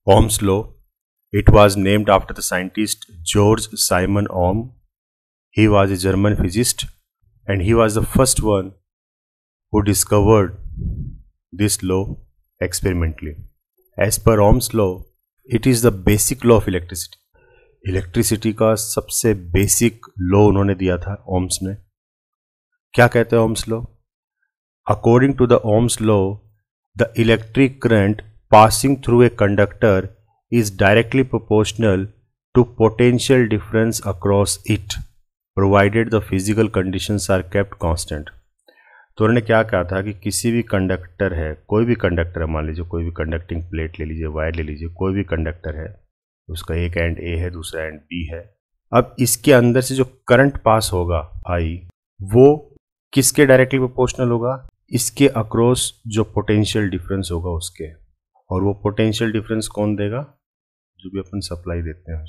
Ohm's law. It was named after the scientist George Simon Ohm. He was a German physicist and he was the first one who discovered this law experimentally. As per Ohm's law, it is the basic law of electricity. Electricity का सबसे basic law उन्होंने दिया था ohms ने. क्या कहते हैं Ohm's law? According to the Ohm's law, the electric current passing through a conductor is directly proportional to potential difference across it, provided the physical conditions are kept constant. तो उन्होंने क्या कहा था कि किसी भी कंडक्टर है, कोई भी कंडक्टर है, मान लीजिए कोई भी कंडक्टिंग प्लेट ले लीजिए, वायर ले लीजिए, कोई भी कंडक्टर है, उसका एक एंड ए है, दूसरा एंड बी है. अब इसके अंदर से जो करंट पास होगा आई, वो किसके डायरेक्टली प्रोपोर्शनल होगा? इसके अक्रॉस जो पोटेंशियल डिफरेंस होगा उसके. और वो पोटेंशियल डिफरेंस कौन देगा? जो भी अपन सप्लाई देते हैं.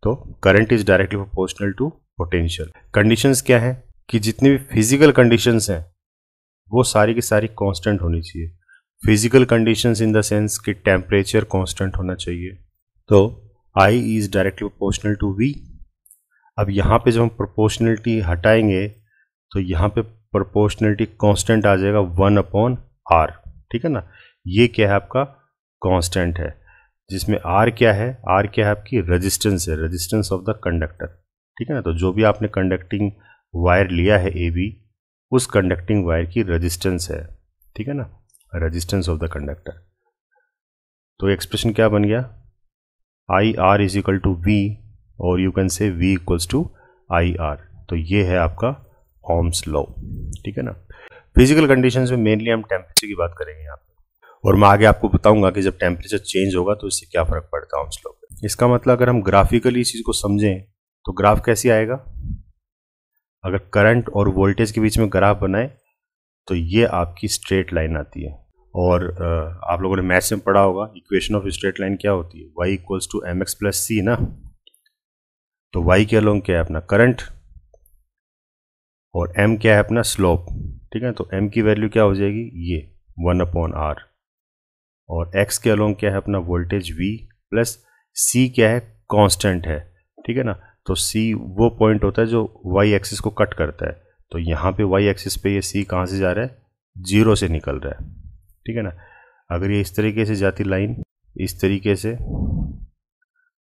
तो current is directly proportional to potential. Conditions क्या है कि जितनी भी फिजिकल कंडीशंस हैं वो सारी की सारी कांस्टेंट होनी चाहिए. Physical conditions in the sense कि टेम्परेचर कांस्टेंट होना चाहिए. तो I is directly proportional to V. अब यहाँ पे जब हम प्रोपोर्शनलिटी हटाएंगे तो यहाँ पे प्रोपोर्शनलिटी कांस्टेंट आ जाएगा 1/R. ठीक है ना. ये क्या है? आपका कांस्टेंट है, जिसमें R क्या है? R क्या है? आपकी रेजिस्टेंस है, रेजिस्टेंस ऑफ द कंडक्टर. ठीक है ना. तो जो भी आपने कंडक्टिंग वायर लिया है AB, उस कंडक्टिंग वायर की रेजिस्टेंस है. ठीक है ना, रेजिस्टेंस ऑफ द कंडक्टर. तो एक्सप्रेशन क्या बन गया? IR is equal to V, और you can say V equals to IR. तो ये है आपका ओम्स लॉ. ठीक है ना. फिजिकल कंडीशंस में मेनली हम टेम्परेचर की बात करेंगे यहाँ पे, और मैं आगे आपको बताऊंगा कि जब टेम्परेचर चेंज होगा तो इससे क्या फर्क पड़ता है ओम्स लॉ पे. इसका मतलब अगर हम ग्राफिकली इस चीज को समझें तो ग्राफ कैसे आएगा? अगर करंट और वोल्टेज के बीच में ग्राफ बनाए तो ये आपकी स्ट्रेट लाइन आती है. और आप लोगों ने मैथ्स में पढ़ा होगा, इक्वेशन ऑफ स्ट्रेट लाइन क्या होती है? y equals to mx plus c ना. तो y के अलोंग क्या है? अपना करंट, और m क्या है? अपना स्लोप. ठीक है. तो m की वैल्यू क्या हो जाएगी? ये 1/R. और x के अलोंग क्या है? अपना वोल्टेज V, प्लस c क्या है? कांस्टेंट है. ठीक है ना. तो c वो पॉइंट होता है जो y एक्सिस को कट करता है. तो यहाँ पे y एक्सिस पे ये c कहाँ से जा रहा है? 0 से निकल रहा है. ठीक है ना. अगर ये इस तरीके से जाती लाइन, इस तरीके से,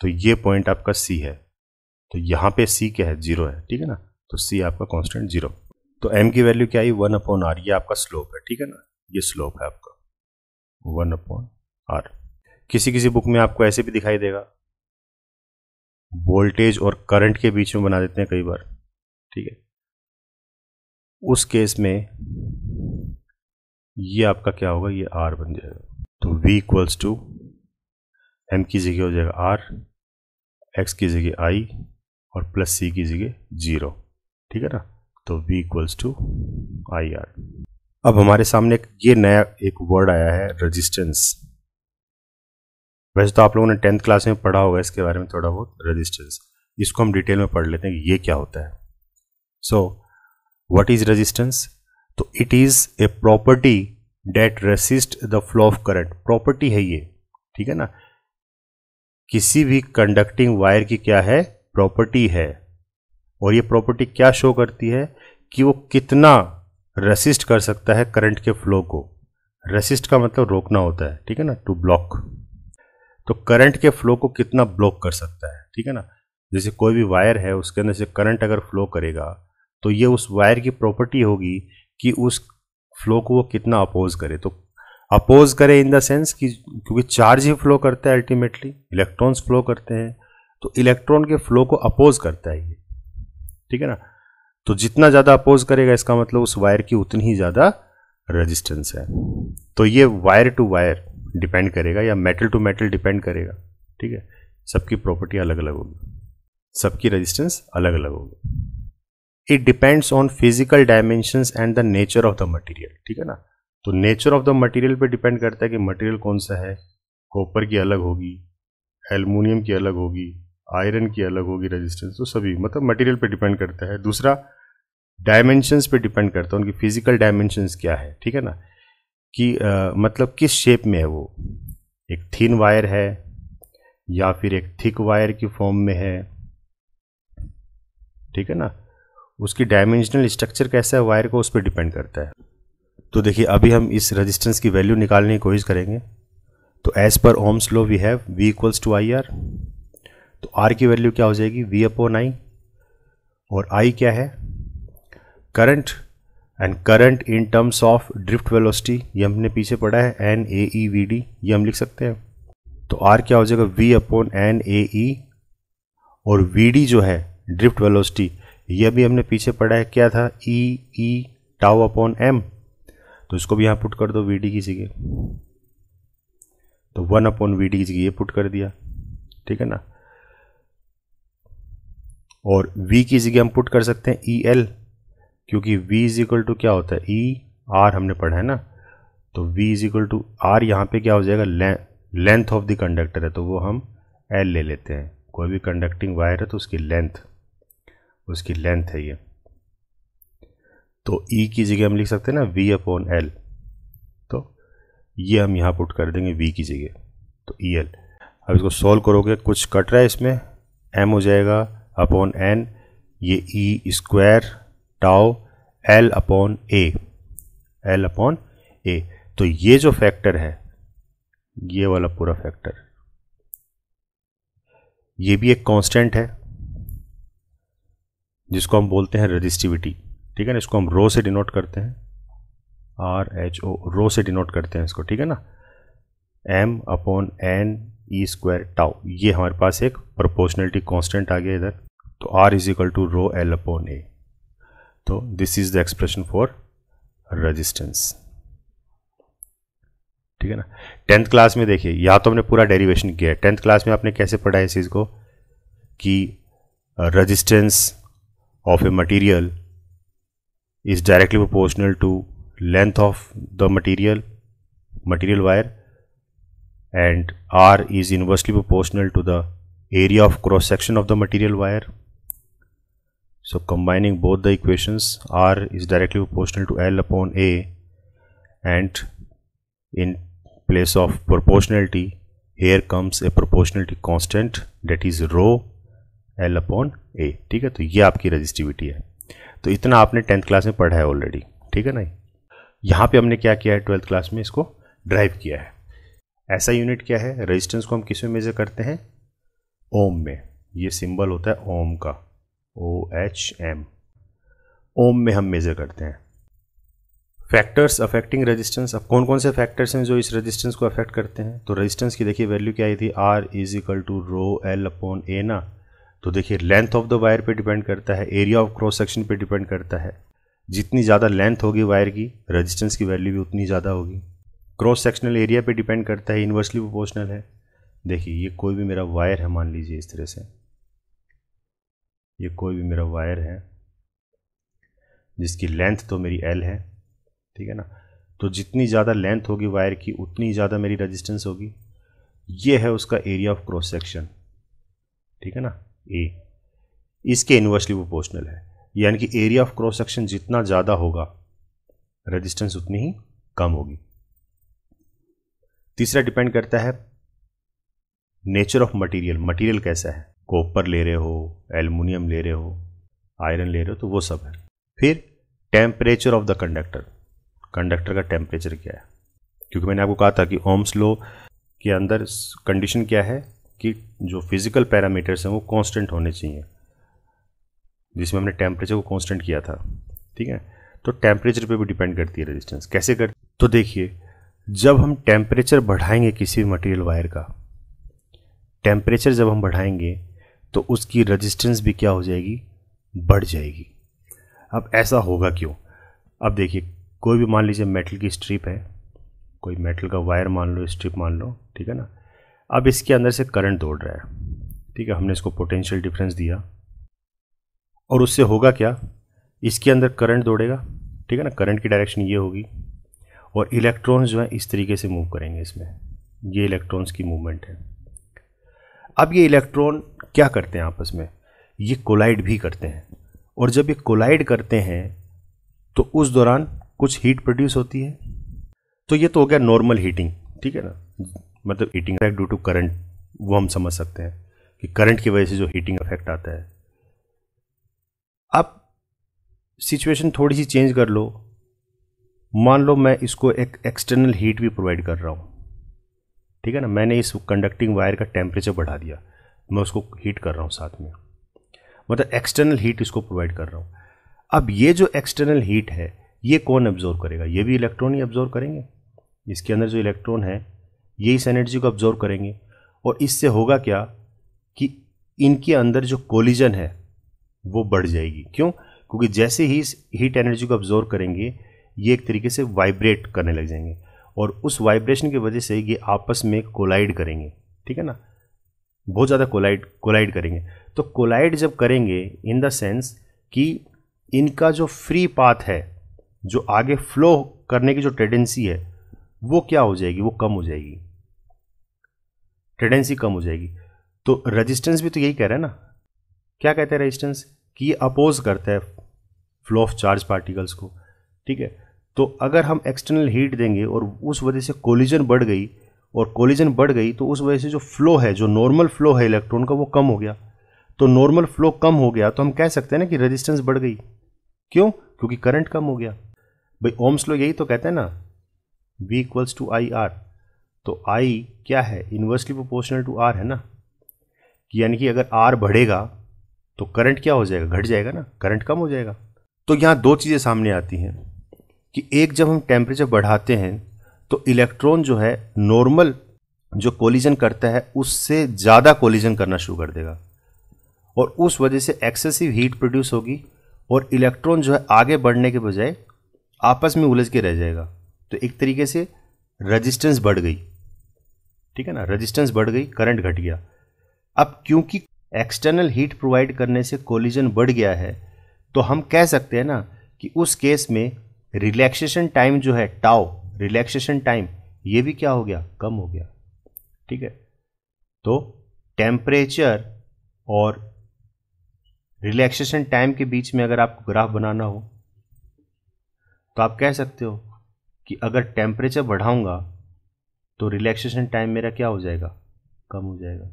तो ये पॉइंट आपका C है. तो यहाँ पे C क्या है? 0 है. ठीक है ना. तो C आपका कांस्टेंट 0. तो m की वैल्यू क्या आई? 1/R. ये आपका स्लोप है. ठीक है ना. ये स्लोप है आपका 1/R. किसी किसी बुक में आपको ऐसे भी दिखाई देगा, वोल्टेज और करंट के बीच में बना देते हैं कई बार. ठीक है. उस केस में ये आपका क्या होगा? ये R बन जाएगा. तो V इक्वल्स टू M की जगह हो जाएगा R, X की जगह I, और प्लस C की जगह 0. ठीक है ना. तो V इक्वल्स टू IR. अब हमारे सामने ये नया एक वर्ड आया है, रेजिस्टेंस. वैसे तो आप लोगों ने 10th क्लास में पढ़ा होगा इसके बारे में थोड़ा बहुत, रेजिस्टेंस. इसको हम डिटेल में पढ़ लेते हैं कि ये क्या होता है. So what is resistance? तो it is a property that resist the flow of current. Property है ये. ठीक है ना. किसी भी कंडक्टिंग वायर की क्या है? प्रॉपर्टी है. और ये प्रॉपर्टी क्या शो करती है? कि वो कितना रेसिस्ट कर सकता है करंट के फ्लो को. रेसिस्ट का मतलब रोकना होता है. ठीक है ना, टू ब्लॉक. तो करंट के फ्लो को कितना ब्लॉक कर सकता है. ठीक है ना. जैसे कोई भी वायर है, उसके अंदर से करंट अगर फ्लो करेगा तो ये उस वायर की प्रॉपर्टी होगी कि उस फ्लो को वो कितना अपोज करे. तो अपोज करे इन द सेंस कि क्योंकि चार्ज ही फ्लो करता है, अल्टीमेटली इलेक्ट्रॉन्स फ्लो करते हैं, तो इलेक्ट्रॉन के फ्लो को अपोज करता है ये. ठीक है ना. तो जितना ज़्यादा अपोज करेगा इसका मतलब उस वायर की उतनी ही ज़्यादा रेजिस्टेंस है. तो ये वायर टू वायर डिपेंड करेगा या मेटल टू मेटल डिपेंड करेगा. ठीक है. सबकी प्रॉपर्टी अलग अलग होगी, सबकी रेजिस्टेंस अलग अलग होगी. It depends on physical dimensions and the nature of the material. ठीक है ना. तो नेचर ऑफ द मटेरियल पे डिपेंड करता है कि मटेरियल कौन सा है. कॉपर की अलग होगी, एल्युमिनियम की अलग होगी, आयरन की अलग होगी रेजिस्टेंस. तो सभी मतलब मटेरियल पे डिपेंड करता है. दूसरा डायमेंशंस पे डिपेंड करता है, उनकी फिजिकल डायमेंशंस क्या है. ठीक है ना. कि मतलब किस शेप में है वो. एक थिन वायर है, या फिर एक थिक वायर की फॉर्म में है, ठीक है ना। उसकी डायमेंशनल स्ट्रक्चर कैसा है वायर को, उस पर डिपेंड करता है। तो देखिए अभी हम इस रेजिस्टेंस की वैल्यू निकालने की कोशिश करेंगे। तो एज पर Ohm's law we have V equals to I R. तो R की वैल्यू क्या हो जाएगी, V अपॉन I, और I क्या है, current, and current in terms of drift velocity, ये हमने पीछे पढ़ा है NAEVD, ये हम लिख सकते हैं। तो R क्या हो जाएगा, V अपॉन NAE, और VD जो है ड्रिफ्ट वेलोसिटी, ये भी हमने पीछे पढ़ा है, क्या था, E टाउ अपॉन M। तो इसको भी यहाँ पुट कर दो VD की जगह, तो 1 अपॉन VD की जगह ये पुट कर दिया, ठीक है ना। और V की जगह हम पुट कर सकते हैं EL, क्योंकि V इज इक्वल टू क्या होता है, ER हमने पढ़ा है ना। तो V is equal to R, यहाँ पे क्या हो जाएगा, लेंथ ऑफ द कंडक्टर है, तो वो हम L ले लेते हैं। कोई भी कंडक्टिंग वायर है तो उसकी लेंथ है ये। तो E की जगह हम लिख सकते हैं ना V अपॉन L, तो ये हम यहाँ पुट कर देंगे V की जगह, तो EL। अब इसको सॉल्व करोगे, कुछ कट रहा है इसमें, M हो जाएगा अपॉन N, ये E square tau L upon A। तो ये जो फैक्टर है, ये वाला पूरा फैक्टर, ये भी एक कांस्टेंट है जिसको हम बोलते हैं रेजिस्टिविटी, ठीक है ना। इसको हम रो से डिनोट करते हैं, RHO, रो से डिनोट करते हैं इसको, ठीक है ना। M upon N E square tau, ये हमारे पास एक प्रोपोर्शनलिटी कांस्टेंट आ गया इधर। तो R is equal to rho L upon A। तो this is the expression for resistance, ठीक है ना। 10th क्लास में देखिए, यहाँ तो हमने पूरा डेरिवेशन किया है। 10th क्लास में आपने कैसे पढ़ा है इस चीज़ को, कि resistance of a material is directly proportional to length of the material wire, and R is inversely proportional to the area of cross section of the material wire. So combining both the equations, R is directly proportional to L upon A, and in place of proportionality here comes a proportionality constant that is rho L upon A, ठीक है। तो ये आपकी resistivity है। तो इतना आपने 10th class में पढ़ा है ऑलरेडी, ठीक है ना। यहाँ पे हमने क्या किया है, 12th क्लास में इसको ड्राइव किया है। ऐसा यूनिट क्या है, रेजिस्टेंस को हम किस में मेजर करते हैं, ओम में। ये सिंबल होता है ओम का, OHM, ओम में हम मेजर करते हैं। फैक्टर्स अफेक्टिंग रेजिस्टेंस, अब कौन कौन से फैक्टर्स हैं जो इस रेजिस्टेंस को अफेक्ट करते हैं। तो रेजिस्टेंस की देखिए वैल्यू क्या आई थी, R is equal to rho L upon A ना। तो देखिए लेंथ ऑफ द वायर पे डिपेंड करता है, एरिया ऑफ क्रॉस सेक्शन पे डिपेंड करता है। जितनी ज़्यादा लेंथ होगी वायर की, रेजिस्टेंस की वैल्यू भी उतनी ज़्यादा होगी। क्रॉस सेक्शनल एरिया पे डिपेंड करता है, इन्वर्सली प्रोपोर्शनल है। देखिए ये कोई भी मेरा वायर है, मान लीजिए इस तरह से, ये कोई भी मेरा वायर है जिसकी लेंथ तो मेरी L है, ठीक है ना। तो जितनी ज़्यादा लेंथ होगी वायर की, उतनी ज़्यादा मेरी रेजिस्टेंस होगी। ये है उसका एरिया ऑफ क्रॉस सेक्शन, ठीक है ना, A। इसके इन्वर्सली प्रोपोर्शनल है, यानी कि एरिया ऑफ क्रॉस सेक्शन जितना ज़्यादा होगा रेजिस्टेंस उतनी ही कम होगी। तीसरा डिपेंड करता है नेचर ऑफ मटेरियल कैसा है, कॉपर ले रहे हो, एल्युमिनियम ले रहे हो, आयरन ले रहे हो, तो वो सब है। फिर टेम्परेचर ऑफ द कंडक्टर का टेम्परेचर क्या है, क्योंकि मैंने आपको कहा था कि ओम्स लॉ के अंदर कंडीशन क्या है कि जो फिजिकल पैरामीटर्स हैं वो कांस्टेंट होने चाहिए, जिसमें हमने टेम्परेचर को कांस्टेंट किया था, ठीक है। तो टेम्परेचर पे भी डिपेंड करती है रेजिस्टेंस, कैसे करती, तो देखिए जब हम टेम्परेचर बढ़ाएंगे किसी भी मटेरियल वायर का, टेम्परेचर जब हम बढ़ाएंगे तो उसकी रेजिस्टेंस भी क्या हो जाएगी, बढ़ जाएगी। अब ऐसा होगा क्यों, अब देखिए कोई भी मान लीजिए मेटल की स्ट्रिप है, कोई मेटल का वायर मान लो, स्ट्रिप मान लो, ठीक है ना। अब इसके अंदर से करंट दौड़ रहा है, ठीक है, हमने इसको पोटेंशियल डिफरेंस दिया, और उससे होगा क्या, इसके अंदर करंट दौड़ेगा, ठीक है ना। करंट की डायरेक्शन ये होगी, और इलेक्ट्रॉन्स जो है इस तरीके से मूव करेंगे इसमें, ये इलेक्ट्रॉन्स की मूवमेंट है। अब ये इलेक्ट्रॉन क्या करते हैं आपस में, ये कोलाइड भी करते हैं, और जब ये कोलाइड करते हैं तो उस दौरान कुछ हीट प्रोड्यूस होती है। तो ये तो हो गया नॉर्मल हीटिंग, ठीक है ना, मतलब हीटिंग ड्यू टू करंट वो हम समझ सकते हैं कि करंट की वजह से जो हीटिंग इफेक्ट आता है। अब सिचुएशन थोड़ी सी चेंज कर लो, मान लो मैं इसको एक एक्सटर्नल हीट भी प्रोवाइड कर रहा हूँ, ठीक है ना, मैंने इस कंडक्टिंग वायर का टेम्परेचर बढ़ा दिया, मैं उसको हीट कर रहा हूँ साथ में, मतलब एक्सटर्नल हीट इसको प्रोवाइड कर रहा हूँ। अब ये जो एक्सटर्नल हीट है ये कौन एब्जॉर्व करेगा? ये भी इलेक्ट्रॉन ही एब्जॉर्व करेंगे। इसके अंदर जो इलेक्ट्रॉन है ये इस एनर्जी को एब्जॉर्व करेंगे, और इससे होगा क्या कि इनके अंदर जो कोलिजन है वो बढ़ जाएगी। क्यों? क्योंकि जैसे ही इस हीट एनर्जी को एब्जॉर्व करेंगे ये एक तरीके से वाइब्रेट करने लग जाएंगे, और उस वाइब्रेशन की वजह से ये आपस में कोलाइड करेंगे, ठीक है ना, बहुत ज़्यादा कोलाइड करेंगे। तो कोलाइड जब करेंगे इन द सेंस कि इनका जो फ्री पाथ है, जो आगे फ्लो करने की जो टेंडेंसी है वो क्या हो जाएगी? वो कम हो जाएगी, टेंडेंसी कम हो जाएगी। तो रेजिस्टेंस भी तो यही कह रहा है ना, क्या कहते हैं रेजिस्टेंस? कि ये अपोज करता है फ्लो ऑफ चार्ज पार्टिकल्स को, ठीक है। तो अगर हम एक्सटर्नल हीट देंगे और उस वजह से कोलिजन बढ़ गई, और कोलिजन बढ़ गई तो उस वजह से जो फ्लो है, जो नॉर्मल फ्लो है इलेक्ट्रॉन का, वो कम हो गया। तो नॉर्मल फ्लो कम हो गया तो हम कह सकते हैं ना कि रेजिस्टेंस बढ़ गई। क्यों? क्योंकि करंट कम हो गया। भाई ओम्स लॉ यही तो कहते हैं ना, V equals to I R. तो I क्या है? इन्वर्सली प्रोपोर्शनल टू R है ना, कि यानी कि अगर R बढ़ेगा तो करंट क्या हो जाएगा? घट जाएगा ना, करंट कम हो जाएगा। तो यहाँ दो चीज़ें सामने आती हैं कि एक, जब हम टेम्परेचर बढ़ाते हैं तो इलेक्ट्रॉन जो है नॉर्मल जो कोलिजन करता है उससे ज़्यादा कोलिजन करना शुरू कर देगा, और उस वजह से एक्सेसिव हीट प्रोड्यूस होगी, और इलेक्ट्रॉन जो है आगे बढ़ने के बजाय आपस में उलझ के रह जाएगा। तो एक तरीके से रेजिस्टेंस बढ़ गई, ठीक है ना, रेजिस्टेंस बढ़ गई, करंट घट गया। अब क्योंकि एक्सटर्नल हीट प्रोवाइड करने से कोलिजन बढ़ गया है, तो हम कह सकते हैं ना कि उस केस में रिलैक्सेशन टाइम जो है टाउ, रिलैक्सेशन टाइम, ये भी क्या हो गया? कम हो गया, ठीक है। तो टेम्परेचर और रिलैक्सेशन टाइम के बीच में अगर आपको ग्राफ बनाना हो तो आप कह सकते हो कि अगर टेम्परेचर बढ़ाऊंगा तो रिलैक्सेशन टाइम मेरा क्या हो जाएगा? कम हो जाएगा,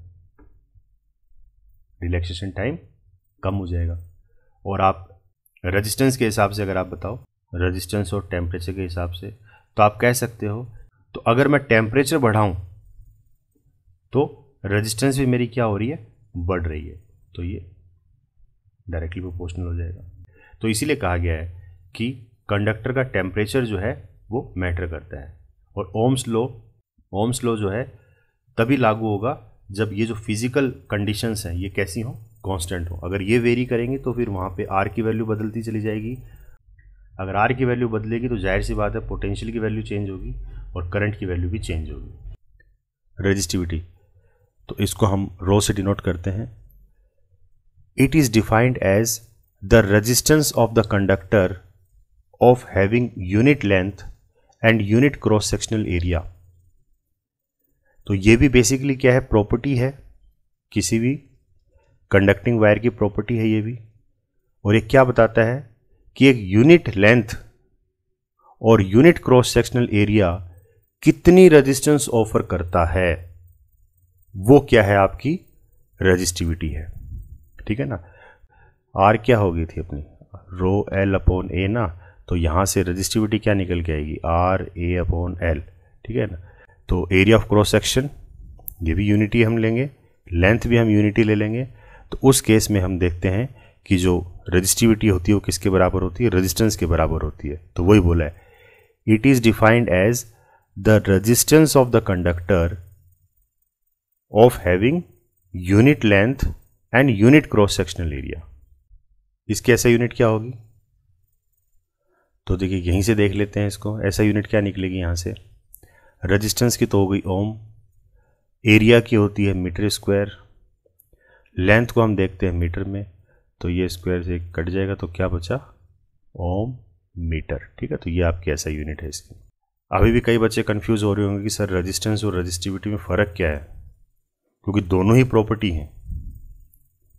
रिलैक्सेशन टाइम कम हो जाएगा। और आप रेजिस्टेंस के हिसाब से अगर आप बताओ, रेजिस्टेंस और टेम्परेचर के हिसाब से, तो आप कह सकते हो तो अगर मैं टेम्परेचर बढ़ाऊं तो रेजिस्टेंस भी मेरी क्या हो रही है? बढ़ रही है। तो ये डायरेक्टली प्रोपोर्शनल हो जाएगा। तो इसीलिए कहा गया है कि कंडक्टर का टेम्परेचर जो है वो मैटर करता है, और ओम्स लॉ जो है तभी लागू होगा जब ये जो फिजिकल कंडीशंस हैं ये कैसी हो? कांस्टेंट हो। अगर ये वेरी करेंगे तो फिर वहाँ पे R की वैल्यू बदलती चली जाएगी। अगर R की वैल्यू बदलेगी तो जाहिर सी बात है पोटेंशियल की वैल्यू चेंज होगी और करंट की वैल्यू भी चेंज होगी। रेजिस्टिविटी, तो इसको हम रो से डिनोट करते हैं। It is defined as the resistance of the conductor of having unit length and unit cross sectional area. तो ये भी बेसिकली क्या है? प्रॉपर्टी है, किसी भी कंडक्टिंग वायर की प्रॉपर्टी है ये भी। और ये क्या बताता है कि एक यूनिट लेंथ और यूनिट क्रॉस सेक्शनल एरिया कितनी रेजिस्टेंस ऑफर करता है, वो क्या है? आपकी रेजिस्टिविटी है, ठीक है ना। R क्या हो गई थी अपनी? रो L अपॉन A ना, तो यहां से रेजिस्टिविटी क्या निकल के आएगी? R A अपॉन L, ठीक है ना। तो एरिया ऑफ क्रॉस सेक्शन ये भी यूनिटी हम लेंगे, लेंथ भी हम यूनिटी ले लेंगे। तो उस केस में हम देखते हैं कि जो रेजिस्टिविटी होती है वो किसके बराबर होती है? रेजिस्टेंस के बराबर होती है। तो वही बोला है, it is defined as the resistance of the conductor of having unit length and unit cross sectional area. इसकी ऐसा यूनिट क्या होगी? तो देखिए यहीं से देख लेते हैं इसको, ऐसा यूनिट क्या निकलेगी यहाँ से? रेजिस्टेंस की तो हो गई ओम, एरिया की होती है मीटर स्क्वायर, लेंथ को हम देखते हैं मीटर में, तो ये स्क्वायर से कट जाएगा तो क्या बचा? ओम मीटर, ठीक है। तो ये आपकी ऐसा यूनिट है इसकी। अभी भी कई बच्चे कंफ्यूज हो रहे होंगे कि सर रेजिस्टेंस और रेजिस्टिविटी में फ़र्क क्या है, क्योंकि दोनों ही प्रॉपर्टी हैं।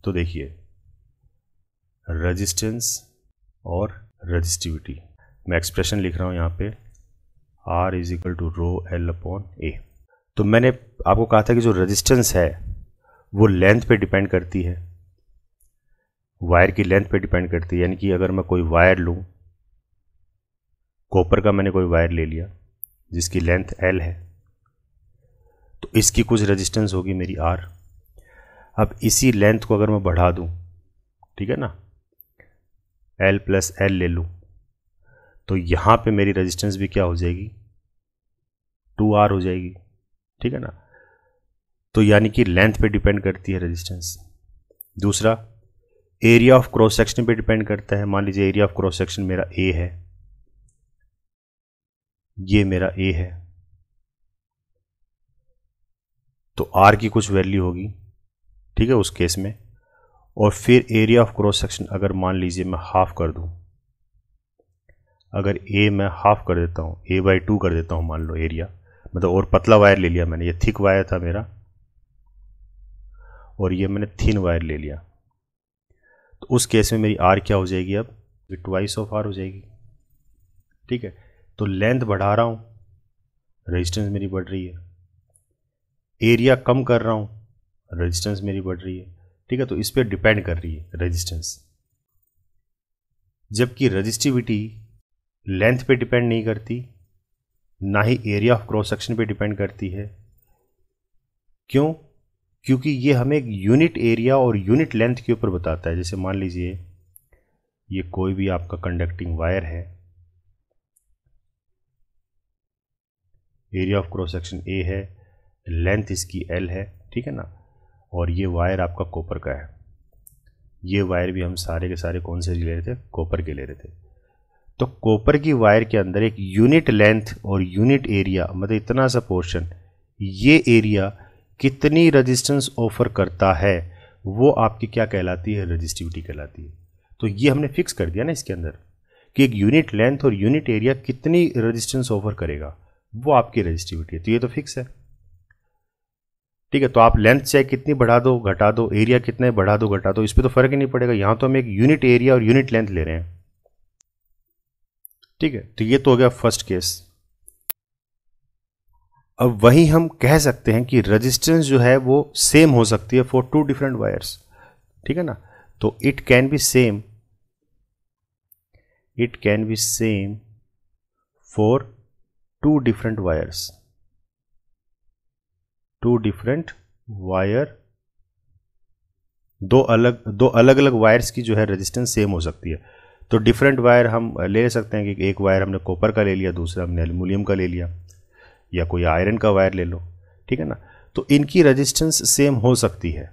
तो देखिए रेजिस्टेंस और रेजिस्टिविटी, मैं एक्सप्रेशन लिख रहा हूँ यहाँ पे, R is equal to rho L upon A। तो मैंने आपको कहा था कि जो रेजिस्टेंस है वो लेंथ पे डिपेंड करती है, वायर की लेंथ पे डिपेंड करती है। यानी कि अगर मैं कोई वायर लूँ, कॉपर का मैंने कोई वायर ले लिया जिसकी लेंथ L है, तो इसकी कुछ रेजिस्टेंस होगी मेरी R। अब इसी लेंथ को अगर मैं बढ़ा दूँ, ठीक है ना, L + L ले लूँ, तो यहाँ पे मेरी रेजिस्टेंस भी क्या हो जाएगी, 2R हो जाएगी, ठीक है ना। तो यानी कि लेंथ पे डिपेंड करती है रेजिस्टेंस। दूसरा, एरिया ऑफ क्रॉस सेक्शन पे डिपेंड करता है। मान लीजिए एरिया ऑफ क्रॉस सेक्शन मेरा A है, ये मेरा A है, तो R की कुछ वैल्यू होगी, ठीक है, उस केस में। और फिर एरिया ऑफ क्रॉस सेक्शन अगर मान लीजिए मैं हाफ कर दूं, अगर A मैं हाफ कर देता हूं, A/2 कर देता हूं, मान लो एरिया, मतलब और पतला वायर ले लिया मैंने, ये थिक वायर था मेरा और ये मैंने थिन वायर ले लिया, तो उस केस में मेरी R क्या हो जाएगी, अब ट्वाइस ऑफ R हो जाएगी, ठीक है। तो लेंथ बढ़ा रहा हूं, रेजिस्टेंस मेरी बढ़ रही है, एरिया कम कर रहा हूं, रेजिस्टेंस मेरी बढ़ रही है, ठीक है। तो इस पर डिपेंड कर रही है रेजिस्टेंस, जबकि रेजिस्टिविटी लेंथ पे डिपेंड नहीं करती, ना ही एरिया ऑफ क्रॉस सेक्शन पे डिपेंड करती है। क्यों? क्योंकि ये हमें एक यूनिट एरिया और यूनिट लेंथ के ऊपर बताता है। जैसे मान लीजिए ये कोई भी आपका कंडक्टिंग वायर है, area of cross section A है, लेंथ इसकी L है, ठीक है ना, और ये वायर आपका कॉपर का है। ये वायर भी हम सारे के सारे कौन से ले रहे थे, कॉपर के ले रहे थे। तो कॉपर की वायर के अंदर एक यूनिट लेंथ और यूनिट एरिया, मतलब इतना सा पोर्शन, ये एरिया कितनी रेजिस्टेंस ऑफर करता है, वो आपकी क्या कहलाती है, रेजिस्टिविटी कहलाती है। तो ये हमने फिक्स कर दिया ना इसके अंदर कि एक यूनिट लेंथ और यूनिट एरिया कितनी रेजिस्टेंस ऑफर करेगा, वो आपकी रेजिस्टिविटी है। तो ये तो फिक्स है, ठीक है। तो आप लेंथ चाहे कितनी बढ़ा दो घटा दो, एरिया कितने बढ़ा दो घटा दो, इस पर तो फर्क ही नहीं पड़ेगा। यहां तो हम एक यूनिट एरिया और यूनिट लेंथ ले रहे हैं, ठीक है। तो ये तो हो गया फर्स्ट केस। अब वही हम कह सकते हैं कि रेजिस्टेंस जो है वो सेम हो सकती है फॉर 2 डिफरेंट वायर्स, ठीक है ना। तो it can be same for 2 different wires, 2 different wire, दो अलग अलग वायर्स की जो है रेजिस्टेंस सेम हो सकती है। तो डिफरेंट वायर हम ले सकते हैं कि एक वायर हमने कॉपर का ले लिया, दूसरा हमने एल्युमिनियम का ले लिया, या कोई आयरन का वायर ले लो, ठीक है ना। तो इनकी रेजिस्टेंस सेम हो सकती है,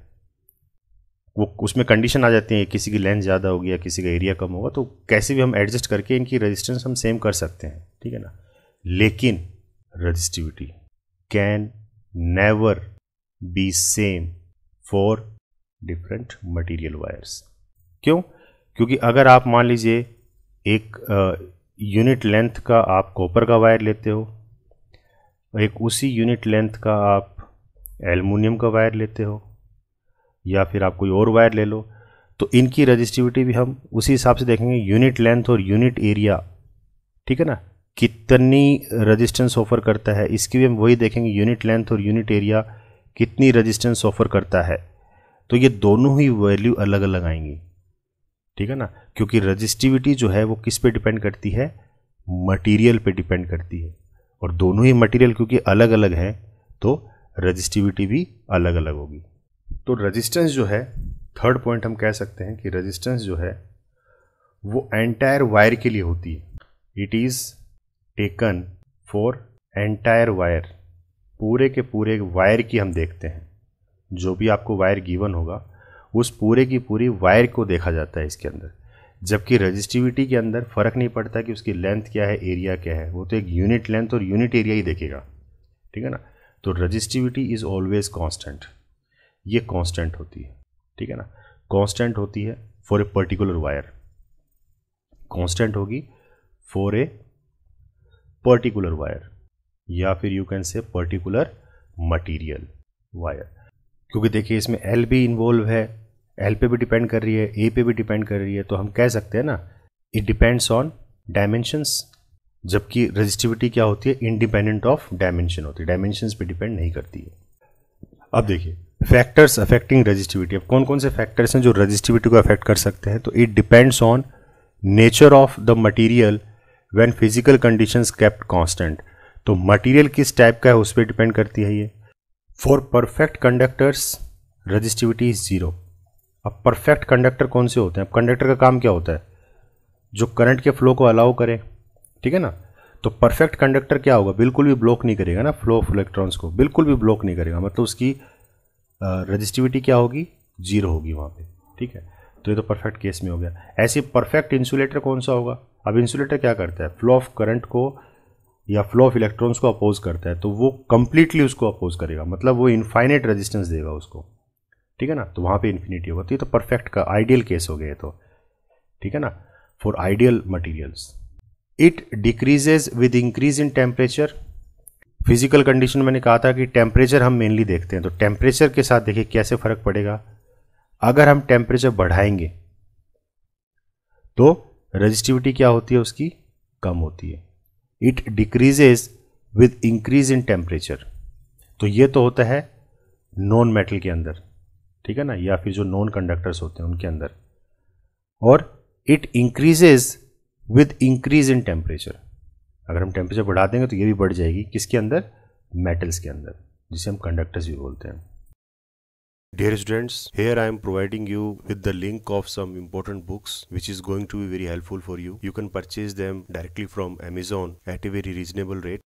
वो उसमें कंडीशन आ जाती है, किसी की लेंथ ज़्यादा होगी या किसी का एरिया कम होगा, तो कैसे भी हम एडजस्ट करके इनकी रेजिस्टेंस हम सेम कर सकते हैं, ठीक है ना। लेकिन resistivity can never be same for different material wires. क्यों? क्योंकि अगर आप मान लीजिए एक यूनिट लेंथ का आप कॉपर का वायर लेते हो, एक उसी यूनिट लेंथ का आप एल्युमिनियम का वायर लेते हो, या फिर आप कोई और वायर ले लो, तो इनकी रेजिस्टिविटी भी हम उसी हिसाब से देखेंगे, यूनिट लेंथ और यूनिट एरिया, ठीक है ना, कितनी रेजिस्टेंस ऑफर करता है, इसकी भी हम वही देखेंगे, यूनिट लेंथ और यूनिट एरिया कितनी रेजिस्टेंस ऑफर करता है। तो ये दोनों ही वैल्यू अलग अलग आएंगी, ठीक है ना, क्योंकि रेजिस्टिविटी जो है वो किस पे डिपेंड करती है, मटेरियल पे डिपेंड करती है, और दोनों ही मटेरियल क्योंकि अलग अलग हैं तो रेजिस्टिविटी भी अलग अलग होगी। तो रेजिस्टेंस जो है, थर्ड पॉइंट हम कह सकते हैं कि रेजिस्टेंस जो है वो एंटायर वायर के लिए होती है। It is taken for entire wire, पूरे के पूरे वायर की हम देखते हैं, जो भी आपको वायर गिवन होगा उस पूरे की पूरी वायर को देखा जाता है इसके अंदर। जबकि रेजिस्टिविटी के अंदर फ़र्क नहीं पड़ता कि उसकी लेंथ क्या है, एरिया क्या है, वो तो एक यूनिट लेंथ और यूनिट एरिया ही देखेगा, ठीक है ना। तो रेजिस्टिविटी इज़ ऑलवेज कांस्टेंट, ये कांस्टेंट होती है, ठीक है ना, कांस्टेंट होती है for a particular wire, constant होगी फॉर ए पर्टिकुलर वायर, या फिर यू कैन से पर्टिकुलर मटेरियल वायर। क्योंकि देखिए इसमें एल भी इन्वॉल्व है, एल पे भी डिपेंड कर रही है, ए पे भी डिपेंड कर रही है, तो हम कह सकते हैं ना, इट डिपेंड्स ऑन डायमेंशंस, जबकि रेजिस्टिविटी क्या होती है, इंडिपेंडेंट ऑफ डायमेंशन होती है, डायमेंशंस पे डिपेंड नहीं करती है। अब देखिए फैक्टर्स अफेक्टिंग रेजिस्टिविटी। अब कौन कौन से फैक्टर्स हैं जो रेजिस्टिविटी को अफेक्ट कर सकते हैं? तो it depends on nature of the material when physical conditions kept constant. तो मटेरियल किस टाइप का है उस पर डिपेंड करती है ये। For perfect conductors resistivity is zero. अब परफेक्ट कंडक्टर कौन से होते हैं? अब कंडक्टर का काम क्या होता है? जो करंट के फ्लो को अलाउ करे, ठीक है ना। तो परफेक्ट कंडक्टर क्या होगा, बिल्कुल भी ब्लॉक नहीं करेगा ना फ्लो ऑफ इलेक्ट्रॉन्स को, बिल्कुल भी ब्लॉक नहीं करेगा, मतलब उसकी रेजिस्टिविटी क्या होगी, जीरो होगी वहाँ पे, ठीक है। तो ये तो परफेक्ट केस में हो गया। ऐसे परफेक्ट इंसुलेटर कौन सा होगा? अब इंसुलेटर क्या करता है, फ्लो ऑफ करंट को या फ्लो ऑफ इलेक्ट्रॉन्स को अपोज करता है, तो वो कंप्लीटली उसको अपोज करेगा, मतलब वो इनफाइनाइट रेजिस्टेंस देगा उसको, ठीक है ना। तो वहाँ पे इन्फिनिटी होगा। तो ये तो परफेक्ट का आइडियल केस हो गया तो, ठीक है ना। For ideal materials it decreases with increase in temperature. Physical condition मैंने कहा था कि टेम्परेचर हम मेनली देखते हैं, तो टेम्परेचर के साथ देखिए कैसे फर्क पड़ेगा। अगर हम टेम्परेचर बढ़ाएंगे तो रेजिस्टिविटी क्या होती है उसकी, कम होती है। It decreases with increase in temperature, तो ये तो होता है नॉन मेटल के अंदर, ठीक है ना, या फिर जो नॉन कंडक्टर्स होते हैं उनके अंदर। और it increases with increase in temperature, अगर हम टेम्परेचर बढ़ा देंगे तो ये भी बढ़ जाएगी, किसके अंदर, मेटल्स के अंदर, जिसे हम कंडक्टर्स भी बोलते हैं। Dear students, here I am providing you with the link of some important books which is going to be very helpful for you. You can purchase them directly from Amazon at a very reasonable rate.